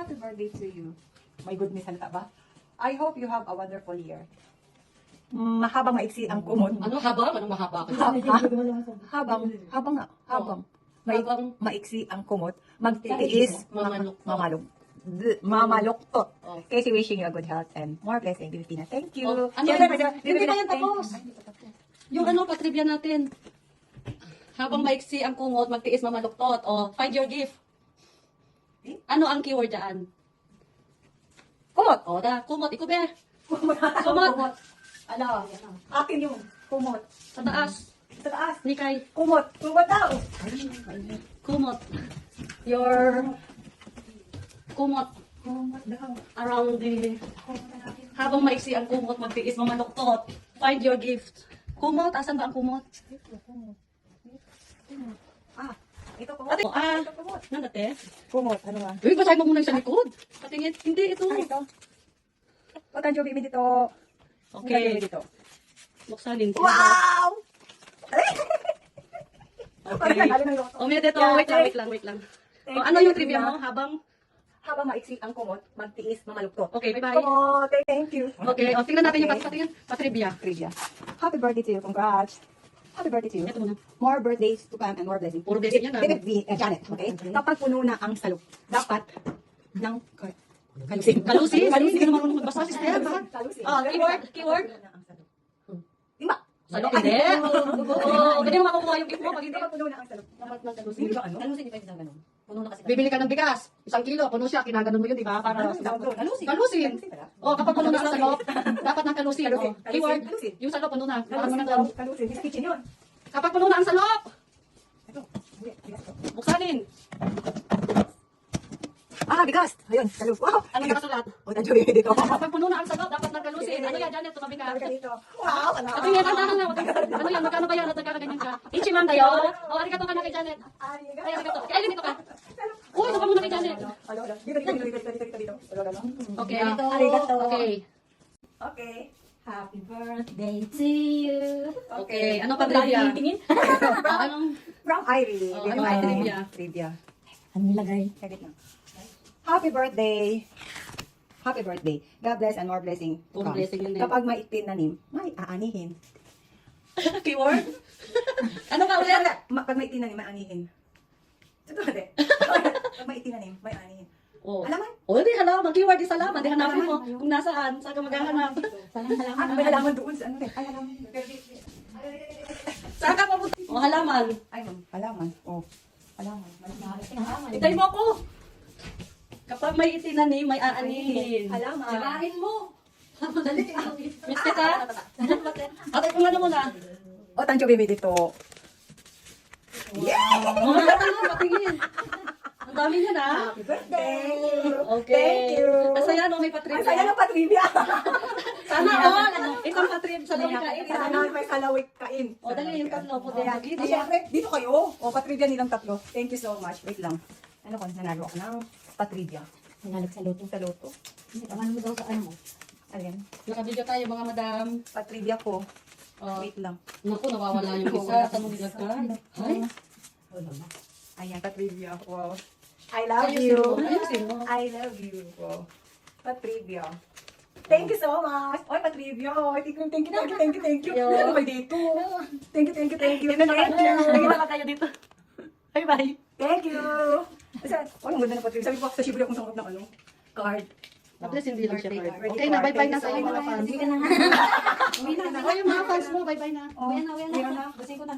Happy birthday to you. My goodness, halata ba? I hope you have a wonderful year. Mahabang maiksi ang kumot. Ano habang? Anong mahaba? Habang maiksi ang kumot, magtitiis, mamaluktot. Oh. Kasi wishing you a good health and more blessing, Pilipina. Thank you. Oh, ano? Hindi pa yan tapos. Yung ano, patrivia natin. Habang maiksi ang kumot, magtiis mamaluktot. O, find your gift. Ano ang keyword dyan? Kumot. O, kumot. Ikaw ba? Kumot. Ano? Akin yung kumot. Sa taas. Sa taas. Nikay. Kumot. Kumot daw. Kumot. Your kumot. Kumot daw. Around the habang maiksi ang kumot, magtiis mamaluktot. Find your gift. Kumot, asan ba ang kumot? Ah, ito kumot. Ate, Ito kumot. nandate? Kumot. Ano ba? Uy, basahin mo muna yung sa likod. Patingin. Hindi, ito. Ah, ito. Huwag kang jobi dito. Okay. Dito. Buksanin. Wow! Okay. O, may dito. Wait lang. O, ano yung trivia mo? Habang maiksi ang kumot, magtiis, mamaluktot. Okay, bye-bye. Kumot, thank you. Okay, o, tingnan natin yung Okay. patrivia. Trivia. Happy birthday to you. Congrats. Happy birthday to you. Ito muna. More birthdays to come and more blessings. Puro blessing yan, ah. David V. Janet, okay? Kapag puno na ang salok, dapat ng kalusin. Kalusin? Hindi ka naman marunong magbasa, sister. Kalusin. Oh, keyword. Puno na ang salok. Timba. Salok, hindi. Oo, hindi mo makukuha yung gift mo pag hindi. Kapag puno na ang salok. Dapat ng kalusin. Hindi ba ano? Kalusin, di ba yung ganun? Puno na kasi. Bibili ka ng bigas, 1 kilo, puno siya, kinaganon mo yun, di ba? Para Kalusin. Kalusin. pala. Oh, kapag puno na ang salop, dapat ng kalusin. Kalusin. Oh, keyword, Kalusin. yung salop puno na. Para mo Kalusin na daw. Kalusin. Sa kitchen yun. Kapag puno na ang salop, Ito. Bigas to. buksanin. Ah, bigas. Ayun, salok. Wow. Ano nakasulat? O, nandiyo yun dito. Kapag puno na ang salop, dapat ng kalusin. Ano yan, Janet, tumabi ka. Sabi ka dito. Wow. Ito yan, ano yan, magkano ba yan? At nagkakaganyan ka. Ichiman kayo. Oh, arigato ka na kay Janet. Ay, arigato. Ay, dito ka. Uy, ito ka muna kay Janet. Dito. Okay. Arigato. Okay. Okay. Happy birthday to you. Okay. Ano pa trivia? Tingin. Anong? From Irie. Oh, ano ang trivia? Trivia. Ano nilagay? Saglit lang. Happy birthday. Happy birthday. God bless and more blessing. to More come. blessing yun eh. Kapag may itinanim, may aanihin. Keyword? Ano ka ulit? Pag may itinanim, may aanihin. Totoo de. Pag may itinanim, may aanihin. Oh. Alaman? Oh, di halaman. Keyword is halaman. Di hanapin mo kung nasaan. Saan ka maghahanap. Ah, may halaman doon sa ano de. Ay, halaman. Saan ka papunta? Oh, halaman. Ay, halaman. Oh. Halaman. Itay mo ako. Kapag may itinanim, may aanihin. Halaman. Sagahin mo. Miss kita? Ate, kung ano muna? O, tancho baby dito. Yeah! Oh, patingin. Ang dami niya na. Happy birthday! Okay. Thank you. Masaya no, may Ang patribya. saya ng patrivia. Sana all. Isang patribya sa dami kain. Sana may salawik kain. O, dali yung tatlo po. Ayan. Ah, syempre, dito kayo. O, patrivia nilang tatlo. Thank you so much. Wait lang. Ano ko, nanalo ako ng patrivia. Nanalo sa luto. Sa loto. Tangan mo daw sa ano mo. Ayan. Nakabidyo tayo mga madam. Patrivia ko. Oh, Wait lang. naku, nawawala yung isa. Saan mo nilagay? Ay, Ayan, patrivia. Wow. I love you. Ayusin mo. I love you. Wow. Patrivia. Thank you so much. Oy, patrivia. Oy, thank you. Ano ba dito? Thank you. Nakita ka tayo dito. Bye-bye. Thank you. Oy, ang ganda na patrivia. Sabi ko, sa Shibuya akong sangkot ng ano, card. At least hindi lang siya card. Birthday Okay na, card. bye-bye na Thank sa you iyo so mga much. fans. Hindi ka na nga. Ay, yung mga fans mo, bye-bye na. Oh, Uwi na. meron na. Basin ko na.